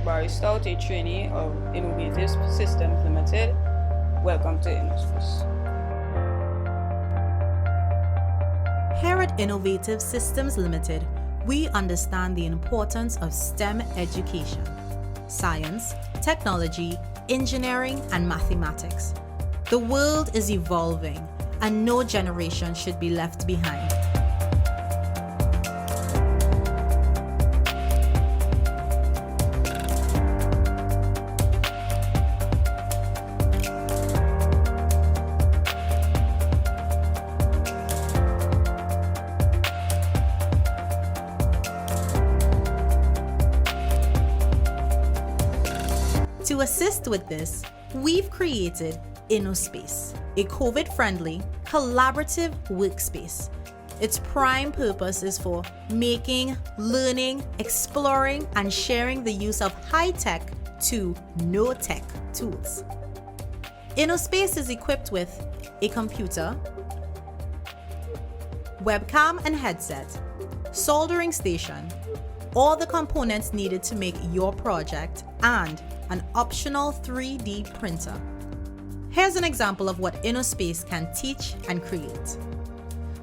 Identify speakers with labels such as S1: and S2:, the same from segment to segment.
S1: Jabari Stout, a trainee of Innovative Systems Limited. Welcome to InnoSpace.
S2: Here at Innovative Systems Limited, we understand the importance of STEM education: science, technology, engineering, and mathematics. The world is evolving, and no generation should be left behind. To assist with this, we've created InnoSpace, a COVID-friendly, collaborative workspace. Its prime purpose is for making, learning, exploring, and sharing the use of high-tech to no-tech tools. InnoSpace is equipped with a computer, webcam and headset, soldering station, all the components needed to make your project, and an optional 3D printer. Here's an example of what InnoSpace can teach and create.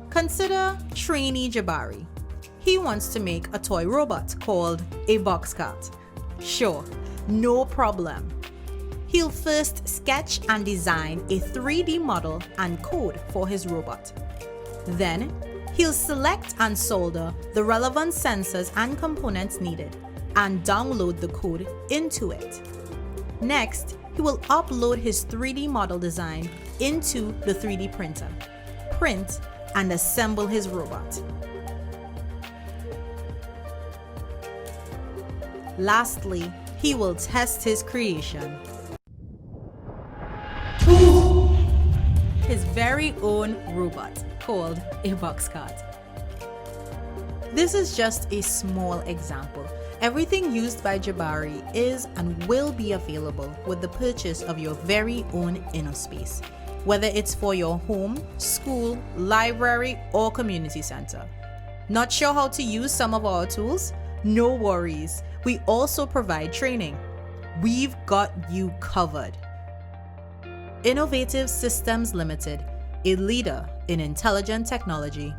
S2: Consider trainee Jabari. He wants to make a toy robot called a box cart. Sure, no problem. He'll first sketch and design a 3D model and code for his robot. Then, he'll select and solder the relevant sensors and components needed and download the code into it. Next, he will upload his 3D model design into the 3D printer, print, and assemble his robot. Lastly, he will test his creation. His very own robot called a box cart. This is just a small example. Everything used by Jabari is and will be available with the purchase of your very own InnoSpace, whether it's for your home, school, library, or community center. Not sure how to use some of our tools? No worries. We also provide training. We've got you covered. Innovative Systems Limited, a leader in intelligent technology.